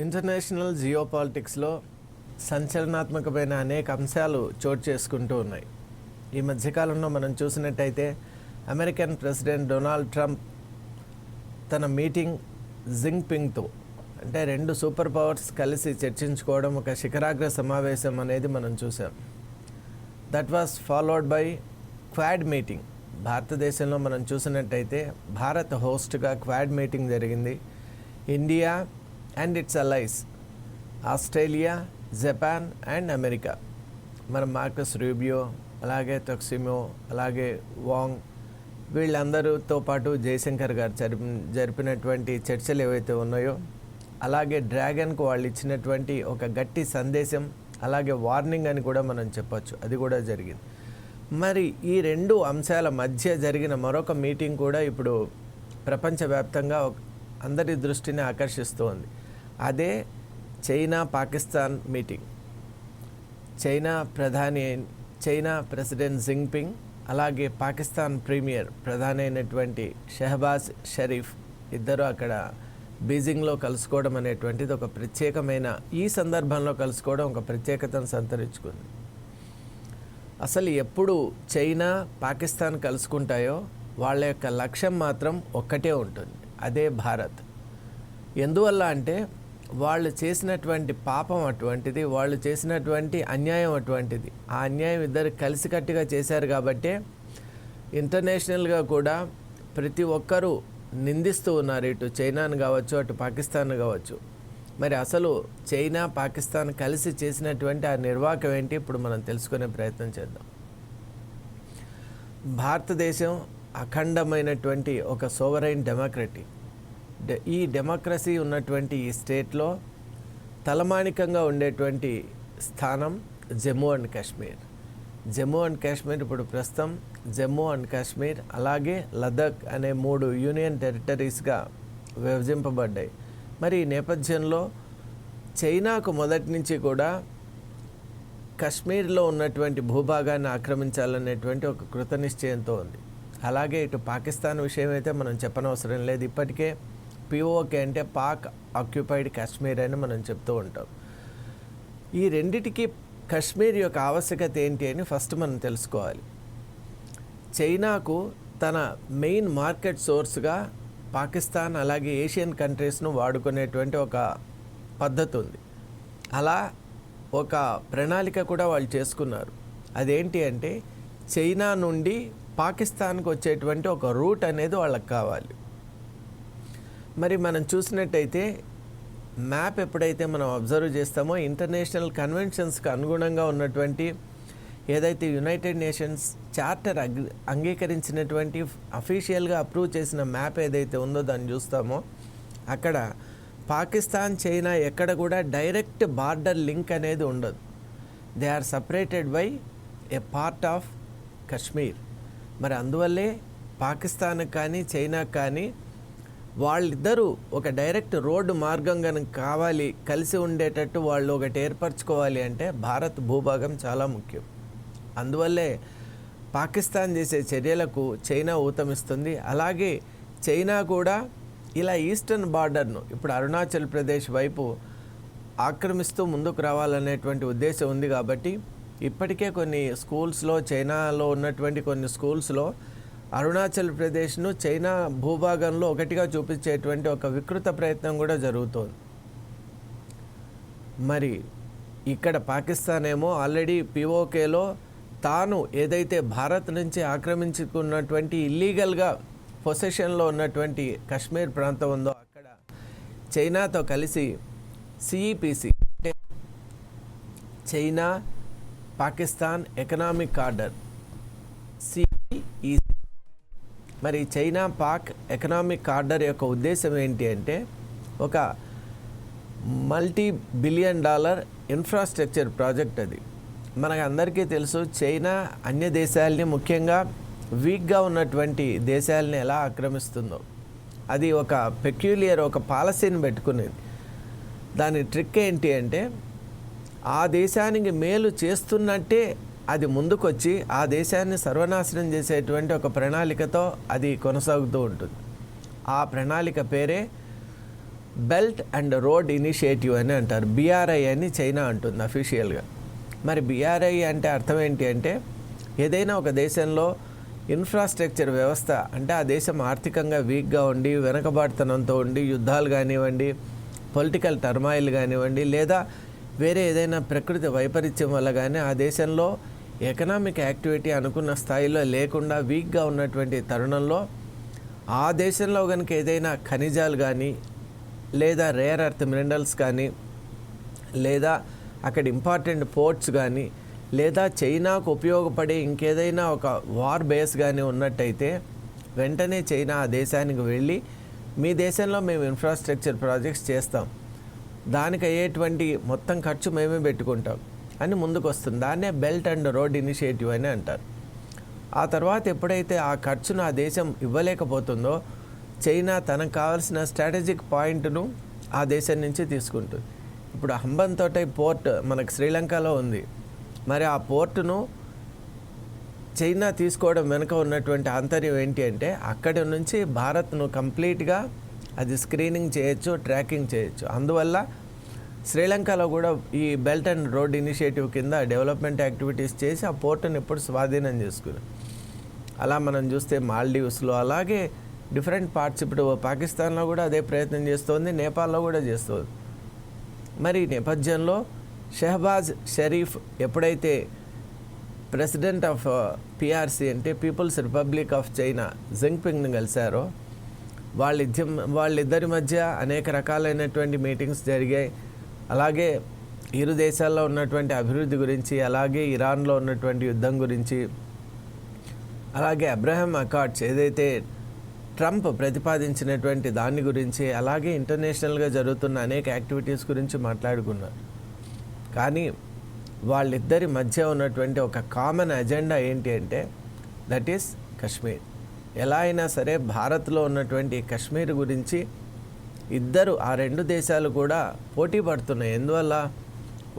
International జియోపాలిటిక్స్లో సంచలనాత్మకమైన అనేక అంశాలు చోటు చేసుకుంటూ ఉన్నాయి. ఈ మధ్యకాలంలో మనం చూసినట్టయితే అమెరికన్ ప్రెసిడెంట్ డొనాల్డ్ ట్రంప్ తన మీటింగ్ జింగ్పింగ్తో, అంటే రెండు సూపర్ పవర్స్ కలిసి చర్చించుకోవడం, ఒక శిఖరాగ్ర సమావేశం అనేది మనం చూసాం. That was followed by quad meeting. భారతదేశంలో మనం చూసినట్టయితే భారత్ హోస్ట్గా క్వాడ్ మీటింగ్ జరిగింది. India and its allies, Australia, Japan and America, మన మార్కస్ రూబియో, అలాగే తొక్సిమో, అలాగే వాంగ్, వీళ్ళందరితో పాటు జయశంకర్ గారు జరిపినటువంటి చర్చలు ఏవైతే ఉన్నాయో, అలాగే డ్రాగన్కు వాళ్ళు ఇచ్చినటువంటి ఒక గట్టి సందేశం, అలాగే వార్నింగ్ అని కూడా మనం చెప్పొచ్చు, అది కూడా జరిగింది. మరి ఈ రెండు అంశాల మధ్య జరిగిన మరొక మీటింగ్ కూడా ఇప్పుడు ప్రపంచవ్యాప్తంగా అందరి దృష్టిని ఆకర్షిస్తోంది. అదే China Pakistan meeting. China president Jinping, అలాగే పాకిస్తాన్ ప్రీమియర్ ప్రధాని అయినటువంటి షెహబాజ్ షరీఫ్ ఇద్దరు అక్కడ బీజింగ్లో కలుసుకోవడం అనేటువంటిది ఒక ప్రత్యేకమైన, ఈ సందర్భంలో కలుసుకోవడం ఒక ప్రత్యేకతను సంతరించుకుంది. అసలు ఎప్పుడు చైనా పాకిస్తాన్ కలుసుకుంటాయో వాళ్ళ యొక్క లక్ష్యం మాత్రం ఒక్కటే ఉంటుంది, అదే భారత్. ఎందువల్ల అంటే వాళ్ళు చేసినటువంటి పాపం అటువంటిది, వాళ్ళు చేసినటువంటి అన్యాయం అటువంటిది. ఆ అన్యాయం ఇద్దరు కలిసికట్టుగా చేశారు కాబట్టే ఇంటర్నేషనల్గా కూడా ప్రతి ఒక్కరూ నిందిస్తూ ఉన్నారు, ఇటు చైనాను కావచ్చు, అటు పాకిస్తాన్ కావచ్చు. మరి అసలు చైనా పాకిస్తాన్ కలిసి చేసినటువంటి ఆ నిర్వాకం ఏంటి, ఇప్పుడు మనం తెలుసుకునే ప్రయత్నం చేద్దాం. భారతదేశం అఖండమైనటువంటి ఒక సోవరైన్ డెమోక్రసీ. ఈ డెమోక్రసీ ఉన్నటువంటి ఈ స్టేట్లో తలమానికంగా ఉండేటువంటి స్థానం జమ్మూ అండ్ కాశ్మీర్. జమ్మూ అండ్ కాశ్మీర్ ఇప్పుడు ప్రస్తుతం జమ్మూ అండ్ కాశ్మీర్, అలాగే లదాఖ్ అనే 3 యూనియన్ టెరిటరీస్గా విభజింపబడ్డాయి. మరి ఈ నేపథ్యంలో చైనాకు మొదటి నుంచి కూడా కాశ్మీర్లో ఉన్నటువంటి భూభాగాన్ని ఆక్రమించాలనేటువంటి ఒక కృతనిశ్చయంతో ఉంది. అలాగే ఇటు పాకిస్తాన్ విషయం అయితే మనం చెప్పనవసరం లేదు. ఇప్పటికే పిఓకే అంటే పాక్ ఆక్యుపైడ్ కాశ్మీర్ అని మనం చెప్తూ ఉంటాం. ఈ రెండిటికి కాశ్మీర్ యొక్క ఆవశ్యకత ఏంటి అని ఫస్ట్ మనం తెలుసుకోవాలి. చైనాకు తన మెయిన్ మార్కెట్ సోర్స్గా పాకిస్తాన్, అలాగే ఏషియన్ కంట్రీస్ను వాడుకునేటువంటి ఒక పద్ధతి ఉంది. అలా ఒక ప్రణాళిక కూడా వాళ్ళు చేసుకున్నారు. అదేంటి అంటే చైనా నుండి పాకిస్తాన్కి వచ్చేటువంటి ఒక రూట్ అనేది వాళ్ళకి కావాలి. మరి మనం చూసినట్టయితే మ్యాప్ ఎప్పుడైతే మనం అబ్జర్వ్ చేస్తామో, ఇంటర్నేషనల్ కన్వెన్షన్స్కి అనుగుణంగా ఉన్నటువంటి ఏదైతే యునైటెడ్ నేషన్స్ చార్టర్ అంగీకరించినటువంటి అఫీషియల్గా అప్రూవ్ చేసిన మ్యాప్ ఏదైతే ఉందో దాన్ని చూస్తామో, అక్కడ పాకిస్తాన్ చైనా ఎక్కడ కూడా డైరెక్ట్ బార్డర్ లింక్ అనేది ఉండదు. They are separated by a part of Kashmir. మరి అందువల్లే పాకిస్తాన్కి కానీ చైనాకి కానీ వాళ్ళిద్దరూ ఒక డైరెక్ట్ రోడ్డు మార్గం కనుక కావాలి, కలిసి ఉండేటట్టు వాళ్ళు ఒకటి ఏర్పరచుకోవాలి అంటే భారత్ భూభాగం చాలా ముఖ్యం. అందువల్లే పాకిస్తాన్ చేసే చర్యలకు చైనా ఊతమిస్తుంది. అలాగే చైనా కూడా ఇలా ఈస్టర్న్ బార్డర్ను ఇప్పుడు అరుణాచల్ ప్రదేశ్ వైపు ఆక్రమిస్తూ ముందుకు రావాలనేటువంటి ఉద్దేశం ఉంది. కాబట్టి ఇప్పటికే కొన్ని స్కూల్స్లో, చైనాలో ఉన్నటువంటి కొన్ని స్కూల్స్లో అరుణాచల్ ప్రదేశ్ను చైనా భూభాగంలో ఒకటిగా చూపించేటువంటి ఒక వికృత ప్రయత్నం కూడా జరుగుతోంది. మరి ఇక్కడ పాకిస్తాన్ ఏమో ఆల్రెడీ పిఓకేలో తాను ఏదైతే భారత్ నుంచి ఆక్రమించుకున్నటువంటి ఇల్లీగల్గా పొసెషన్లో ఉన్నటువంటి కాశ్మీర్ ప్రాంతం ఉందో అక్కడ చైనాతో కలిసి సిఈపిసి అంటే చైనా పాకిస్తాన్ ఎకనామిక్ కార్డర్, సిఈసి. మరి చైనా పాక్ ఎకనామిక్ కార్డర్ యొక్క ఉద్దేశం ఏంటి అంటే ఒక $multi-billion ఇన్ఫ్రాస్ట్రక్చర్ ప్రాజెక్ట్. అది మనకు అందరికీ తెలుసు. చైనా అన్య దేశాలని, ముఖ్యంగా వీక్గా ఉన్నటువంటి దేశాలని ఎలా ఆక్రమిస్తుందో, అది ఒక పెక్యులియర్ ఒక పాలసీని పెట్టుకునేది. దాని ట్రిక్ ఏంటి అంటే ఆ దేశానికి మేలు చేస్తున్నట్టే అది ముందుకొచ్చి ఆ దేశాన్ని సర్వనాశనం చేసేటువంటి ఒక ప్రణాళికతో అది కొనసాగుతూ ఉంటుంది. ఆ ప్రణాళిక పేరే బెల్ట్ అండ్ రోడ్ ఇనిషియేటివ్ అని అంటారు. BRI అని చైనా అంటుంది అఫీషియల్గా. మరి BRI అంటే అర్థం ఏంటి అంటే, ఏదైనా ఒక దేశంలో ఇన్ఫ్రాస్ట్రక్చర్ వ్యవస్థ అంటే ఆ దేశం ఆర్థికంగా వీక్గా ఉండి, వెనకబాటుతనంతో ఉండి, యుద్ధాలు కానివ్వండి, పొలిటికల్ టర్మాయిల్ కానివ్వండి, లేదా వేరే ఏదైనా ప్రకృతి వైపరీత్యం వల్ల కానీ ఆ దేశంలో ఎకనామిక్ యాక్టివిటీ అనుకున్న స్థాయిలో లేకుండా వీక్గా ఉన్నటువంటి తరుణంలో ఆ దేశంలో కనుక ఏదైనా ఖనిజాలు కానీ, లేదా రేర్ ఎర్త్ మినరల్స్ కానీ, లేదా అక్కడ ఇంపార్టెంట్ పోర్ట్స్ కానీ, లేదా చైనాకు ఉపయోగపడే ఇంకేదైనా ఒక వార్ బేస్ కానీ ఉన్నట్టయితే వెంటనే చైనా ఆ దేశానికి వెళ్ళి, మీ దేశంలో మేము ఇన్ఫ్రాస్ట్రక్చర్ ప్రాజెక్ట్స్ చేస్తాం, దానికి అయ్యేటువంటి మొత్తం ఖర్చు మేమే పెట్టుకుంటాం అని ముందుకు వస్తుంది. దాన్నే బెల్ట్ అండ్ రోడ్ ఇనిషియేటివ్ అని అంటారు. ఆ తర్వాత ఎప్పుడైతే ఆ ఖర్చును ఆ దేశం ఇవ్వలేకపోతుందో, చైనా తనకు కావాల్సిన స్ట్రాటజిక్ పాయింట్ను ఆ దేశం నుంచి తీసుకుంటుంది. ఇప్పుడు హంబన్తోటై పోర్ట్ మనకు శ్రీలంకలో ఉంది. మరి ఆ పోర్టును చైనా తీసుకోవడం వెనుక ఉన్నటువంటి ఆంతర్యం ఏంటి అంటే, అక్కడి నుంచి భారత్ను కంప్లీట్గా అది స్క్రీనింగ్ చేయొచ్చు, ట్రాకింగ్ చేయొచ్చు. అందువల్ల శ్రీలంకలో కూడా ఈ బెల్ట్ అండ్ రోడ్ ఇనిషియేటివ్ కింద డెవలప్మెంట్ యాక్టివిటీస్ చేసి ఆ పోర్టును ఎప్పుడు స్వాధీనం చేసుకుని, అలా మనం చూస్తే మాల్డీవ్స్లో, అలాగే డిఫరెంట్ పార్ట్స్, ఇప్పుడు పాకిస్తాన్లో కూడా అదే ప్రయత్నం చేస్తోంది, నేపాల్లో కూడా చేస్తుంది. మరి ఈ నేపథ్యంలో షెహబాజ్ షరీఫ్ ఎప్పుడైతే ప్రెసిడెంట్ ఆఫ్ PRC అంటే పీపుల్స్ రిపబ్లిక్ ఆఫ్ చైనా జింగ్పింగ్ని కలిశారో, వాళ్ళిద్దరి మధ్య అనేక రకాలైనటువంటి మీటింగ్స్ జరిగాయి. అలాగే ఇరు దేశాల్లో ఉన్నటువంటి అభివృద్ధి గురించి, అలాగే ఇరాన్లో ఉన్నటువంటి యుద్ధం గురించి, అలాగే అబ్రహాం అకార్డ్స్ ఏదైతే ట్రంప్ ప్రతిపాదించినటువంటి దాని గురించి, అలాగే ఇంటర్నేషనల్గా జరుగుతున్న అనేక యాక్టివిటీస్ గురించి మాట్లాడుకున్నారు. కానీ వాళ్ళిద్దరి మధ్య ఉన్నటువంటి ఒక కామన్ అజెండా ఏంటి అంటే, దట్ ఈస్ కశ్మీర్. ఎలా అయినా సరే భారత్లో ఉన్నటువంటి కశ్మీర్ గురించి ఇద్దరు, ఆ రెండు దేశాలు కూడా పోటీ పడుతున్నాయి. ఎందువల్ల?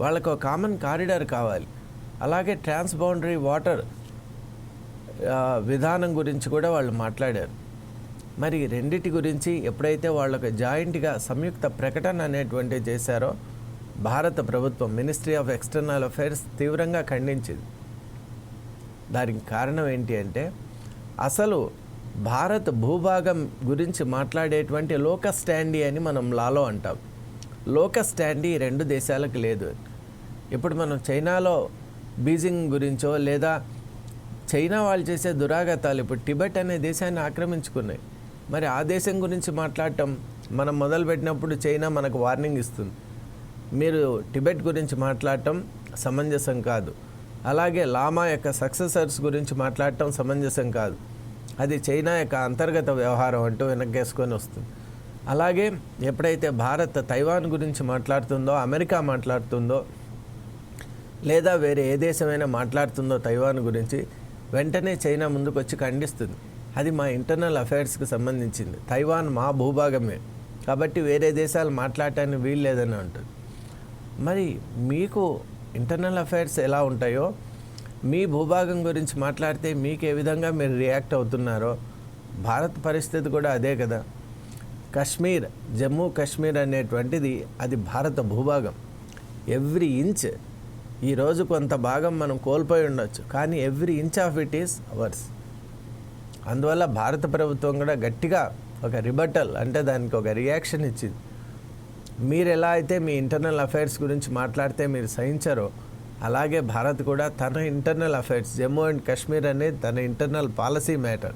వాళ్ళకు ఒక కామన్ కారిడార్ కావాలి. అలాగే ట్రాన్స్ బౌండరీ వాటర్ విధానం గురించి కూడా వాళ్ళు మాట్లాడారు. మరి రెండిటి గురించి ఎప్పుడైతే వాళ్ళకు జాయింట్గా సంయుక్త ప్రకటన అనేటువంటివి చేశారో, భారత ప్రభుత్వం మినిస్ట్రీ ఆఫ్ ఎక్స్టర్నల్ అఫైర్స్ తీవ్రంగా ఖండించింది. దానికి కారణం ఏంటి అంటే, అసలు భారత్ భూభాగం గురించి మాట్లాడేటువంటి లోకస్ స్టాండీ అని మనం లాలో అంటాం. లోకస్ స్టాండీ రెండు దేశాలకు లేదు. ఇప్పుడు మనం చైనాలో బీజింగ్ గురించో, లేదా చైనా వాళ్ళు చేసే దురాగతాలు, ఇప్పుడు టిబెట్ అనే దేశాన్ని ఆక్రమించుకున్నాయి. మరి ఆ దేశం గురించి మాట్లాడటం మనం మొదలుపెట్టినప్పుడు చైనా మనకు వార్నింగ్ ఇస్తుంది, మీరు టిబెట్ గురించి మాట్లాడటం సమంజసం కాదు. అలాగే లామా యొక్క సక్సెసర్స్ గురించి మాట్లాడటం సమంజసం కాదు, అది చైనా యొక్క అంతర్గత వ్యవహారం అంటూ వెనక్కేసుకొని వస్తుంది. అలాగే ఎప్పుడైతే భారత్ తైవాన్ గురించి మాట్లాడుతుందో, అమెరికా మాట్లాడుతుందో, లేదా వేరే ఏ దేశమైనా మాట్లాడుతుందో తైవాన్ గురించి, వెంటనే చైనా ముందుకు వచ్చి ఖండిస్తుంది. అది మా ఇంటర్నల్ అఫైర్స్కి సంబంధించింది, తైవాన్ మా భూభాగమే, కాబట్టి వేరే దేశాలు మాట్లాడటానికి వీలు లేదని అంటుంది. మరి మీకు ఇంటర్నల్ అఫైర్స్ ఎలా ఉంటాయో, మీ భూభాగం గురించి మాట్లాడితే మీకు ఏ విధంగా మీరు రియాక్ట్ అవుతున్నారో, భారత్ పరిస్థితి కూడా అదే కదా. కశ్మీర్, జమ్మూ కాశ్మీర్ అనేటువంటిది అది భారత భూభాగం. ఎవ్రీ ఇంచ్, ఈరోజు కొంత భాగం మనం కోల్పోయి ఉండొచ్చు, కానీ every inch of it is hours. అందువల్ల భారత ప్రభుత్వం కూడా గట్టిగా ఒక రిబటల్ అంటే దానికి ఒక రియాక్షన్ ఇచ్చింది. మీరు ఎలా అయితే మీ ఇంటర్నల్ అఫైర్స్ గురించి మాట్లాడితే మీరు సహించారో, అలాగే భారత్ కూడా తన internal affairs, Jammu and Kashmir అనేది తన ఇంటర్నల్ పాలసీ మ్యాటర్,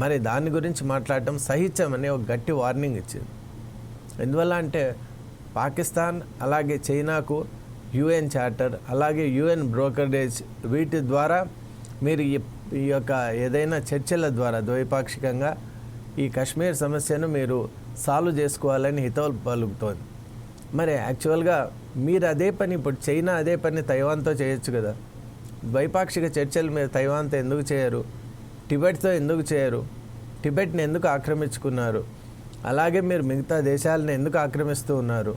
మరి దాని గురించి మాట్లాడటం సహించమని ఒక గట్టి వార్నింగ్ ఇచ్చింది. ఎందువల్ల అంటే పాకిస్తాన్ అలాగే చైనాకు UN చార్టర్, అలాగే UN బ్రోకరేజ్, వీటి ద్వారా మీరు ఈ యొక్క ఏదైనా చర్చల ద్వారా ద్వైపాక్షికంగా ఈ కశ్మీర్ సమస్యను మీరు సాల్వ్ చేసుకోవాలని హితవు పలుకుతోంది. మరి యాక్చువల్గా మీరు అదే పని, ఇప్పుడు చైనా అదే పని తైవాన్తో చేయొచ్చు కదా. ద్వైపాక్షిక చర్చలు మీరు తైవాన్తో ఎందుకు చేయరు? టిబెట్తో ఎందుకు చేయరు? టిబెట్ని ఎందుకు ఆక్రమించుకున్నారు? అలాగే మీరు మిగతా దేశాలను ఎందుకు ఆక్రమిస్తూ ఉన్నారు?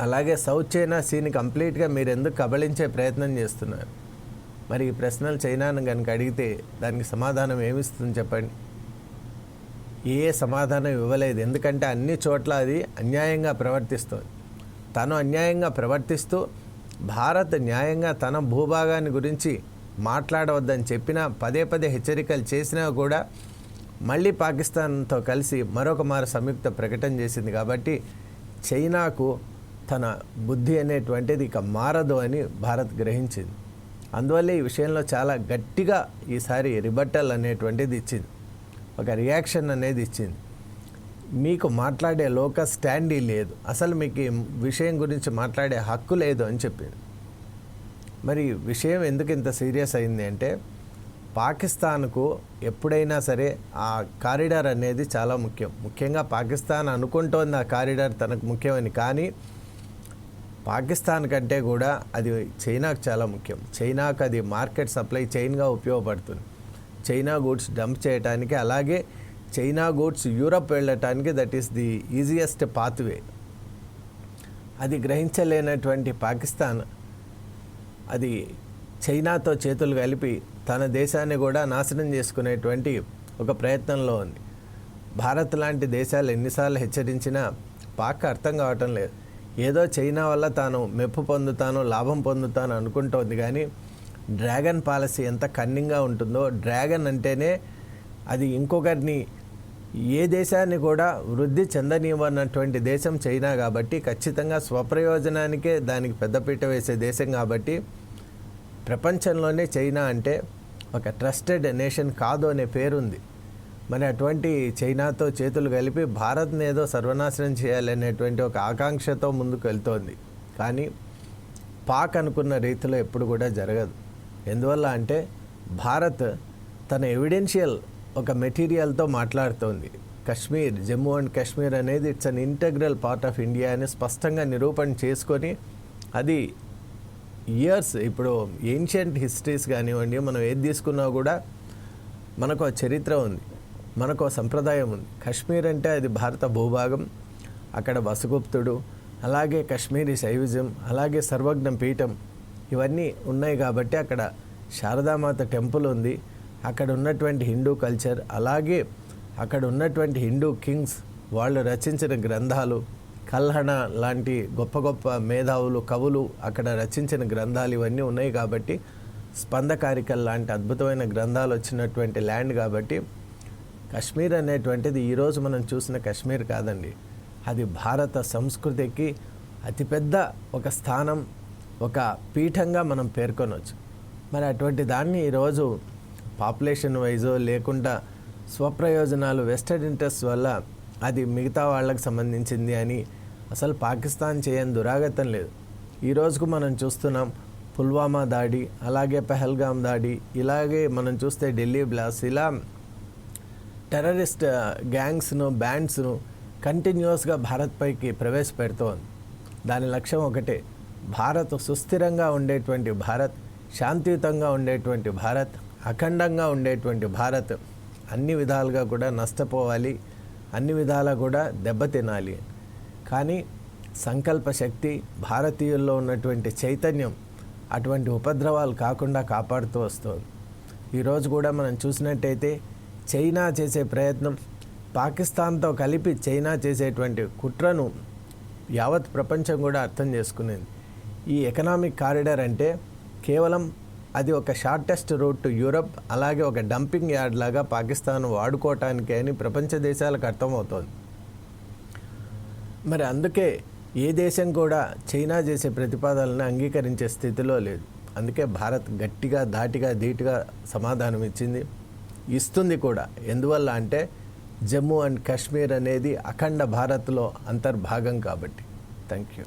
అలాగే సౌత్ చైనా సీని కంప్లీట్గా మీరు ఎందుకు కబళించే ప్రయత్నం చేస్తున్నారు? మరి ఈ ప్రశ్నలు చైనాను కనుక అడిగితే దానికి సమాధానం ఏమిస్తుంది చెప్పండి? ఏ సమాధానం ఇవ్వలేదు. ఎందుకంటే అన్ని చోట్ల అది అన్యాయంగా ప్రవర్తిస్తుంది. తను అన్యాయంగా ప్రవర్తిస్తూ భారత్ న్యాయంగా తన భూభాగాన్ని గురించి మాట్లాడవద్దని చెప్పినా, పదే పదే హెచ్చరికలు చేసినా కూడా మళ్ళీ పాకిస్తాన్తో కలిసి మరొక మారు సంయుక్త ప్రకటన చేసింది. కాబట్టి చైనాకు తన బుద్ధి అనేటువంటిది ఇక మారదు అని భారత్ గ్రహించింది. అందువల్ల ఈ విషయంలో చాలా గట్టిగా ఈసారి రిబట్టల్ అనేటువంటిది ఇచ్చింది, ఒక రియాక్షన్ అనేది ఇచ్చింది. మీకు మాట్లాడే లోక స్టాండీ లేదు, అసలు మీకు ఈ విషయం గురించి మాట్లాడే హక్కు లేదు అని చెప్పింది. మరి విషయం ఎందుకు ఇంత సీరియస్ అయింది అంటే, పాకిస్తాన్కు ఎప్పుడైనా సరే ఆ కారిడార్ అనేది చాలా ముఖ్యం. ముఖ్యంగా పాకిస్తాన్ అనుకుంటోంది ఆ కారిడార్ తనకు ముఖ్యమని, కానీ పాకిస్తాన్ కంటే కూడా అది చైనాకు చాలా ముఖ్యం. చైనాకు అది మార్కెట్ సప్లై చైన్గా ఉపయోగపడుతుంది. చైనా గూడ్స్ డంప్ చేయడానికి, అలాగే చైనా గూడ్స్ యూరప్ వెళ్ళటానికి that is the easiest pathway. అది గ్రహించలేనటువంటి పాకిస్తాన్ అది చైనాతో చేతులు కలిపి తన దేశాన్ని కూడా నాశనం చేసుకునేటువంటి ఒక ప్రయత్నంలో ఉంది. భారత్ లాంటి దేశాలు ఎన్నిసార్లు హెచ్చరించినా పాక్ అర్థం కావటం లేదు. ఏదో చైనా వల్ల తాను మెప్పు పొందుతాను, లాభం పొందుతాను అనుకుంటోంది. కానీ డ్రాగన్ పాలసీ ఎంత కన్నింగ్గా ఉంటుందో, డ్రాగన్ అంటేనే అది ఇంకొకరిని ఏ దేశాన్ని కూడా వృద్ధి చెందనివ్వనటువంటి దేశం చైనా. కాబట్టి ఖచ్చితంగా స్వప్రయోజనానికే దానికి పెద్దపీట వేసే దేశం. కాబట్టి ప్రపంచంలోనే చైనా అంటే ఒక ట్రస్టెడ్ నేషన్ కాదు అనే పేరుంది. మరి అటువంటి చైనాతో చేతులు కలిపి భారత్ని ఏదో సర్వనాశనం చేయాలనేటువంటి ఒక ఆకాంక్షతో ముందుకు వెళ్తోంది. కానీ పాక్ అనుకున్న రీతిలో ఎప్పుడు కూడా జరగదు. ఎందువల్ల అంటే భారత్ తన ఎవిడెన్షియల్ ఒక మెటీరియల్తో మాట్లాడుతోంది. కశ్మీర్, జమ్మూ అండ్ కాశ్మీర్ అనేది it's an integral part of India అని స్పష్టంగా నిరూపణ చేసుకొని, అది ఇయర్స్ ఇప్పుడు ఏన్షియంట్ హిస్టరీస్ కానివ్వండి, మనం ఏది తీసుకున్నా కూడా మనకు చరిత్ర ఉంది, మనకు సంప్రదాయం ఉంది. కశ్మీర్ అంటే అది భారత భూభాగం. అక్కడ వసుగుప్తుడు, అలాగే కశ్మీరీ శైవిజం, అలాగే సర్వజ్ఞ పీఠం ఇవన్నీ ఉన్నాయి. కాబట్టి అక్కడ శారదామాత టెంపుల్ ఉంది. అక్కడ ఉన్నటువంటి హిందూ కల్చర్, అలాగే అక్కడ ఉన్నటువంటి హిందూ కింగ్స్ వాళ్ళు రచించిన గ్రంథాలు, కల్హణ లాంటి గొప్ప గొప్ప మేధావులు, కవులు అక్కడ రచించిన గ్రంథాలు ఇవన్నీ ఉన్నాయి. కాబట్టి స్పందకారికల్ లాంటి అద్భుతమైన గ్రంథాలు వచ్చినటువంటి ల్యాండ్. కాబట్టి కశ్మీర్ అనేటువంటిది ఈరోజు మనం చూసిన కశ్మీర్ కాదండి, అది భారత సంస్కృతికి అతిపెద్ద ఒక స్థానం, ఒక పీఠంగా మనం పేర్కొనవచ్చు. మరి అటువంటి దాన్ని ఈరోజు పాపులేషన్ వైజో లేకుండా స్వప్రయోజనాలు, వెస్టెడ్ ఇంట్రెస్ట్ వల్ల అది మిగతా వాళ్ళకి సంబంధించింది అని అసలు పాకిస్తాన్ చేయని దురాగతం లేదు. ఈరోజుకు మనం చూస్తున్నాం పుల్వామా దాడి, అలాగే పహల్గామ్ దాడి, ఇలాగే మనం చూస్తే ఢిల్లీ బ్లాస్ట్, ఇలా టెర్రరిస్ట్ గ్యాంగ్స్ను, బ్యాండ్స్ను కంటిన్యూస్గా భారత్ పైకి ప్రవేశపెడుతోంది. దాని లక్ష్యం ఒకటే, భారత్ సుస్థిరంగా ఉండేటువంటి భారత్, శాంతియుతంగా ఉండేటువంటి భారత్, అఖండంగా ఉండేటువంటి భారత్ అన్ని విధాలుగా కూడా నష్టపోవాలి, అన్ని విధాలా కూడా దెబ్బతినాలి. కానీ సంకల్ప శక్తి, భారతీయుల్లో ఉన్నటువంటి చైతన్యం అటువంటి ఉపద్రవాలు కాకుండా కాపాడుతూ వస్తుంది. ఈరోజు కూడా మనం చూసినట్టయితే చైనా చేసే ప్రయత్నం, పాకిస్తాన్తో కలిపి చైనా చేసేటువంటి కుట్రను యావత్ ప్రపంచం కూడా అర్థం చేసుకునేది. ఈ ఎకనామిక్ కారిడార్ అంటే కేవలం అది ఒక షార్టెస్ట్ రూట్ టు యూరప్, అలాగే ఒక డంపింగ్ యార్డ్ లాగా పాకిస్తాన్ వాడుకోవటానికి అని ప్రపంచ దేశాలకు అర్థమవుతోంది. మరి అందుకే ఏ దేశం కూడా చైనా చేసే ప్రతిపాదనలను అంగీకరించే స్థితిలో లేదు. అందుకే భారత్ గట్టిగా, ధాటిగా, ధీటుగా సమాధానం ఇచ్చింది, ఇస్తుంది కూడా. ఎందువల్ల అంటే జమ్మూ అండ్ కాశ్మీర్ అనేది అఖండ భారత్లో అంతర్భాగం కాబట్టి. Thank you.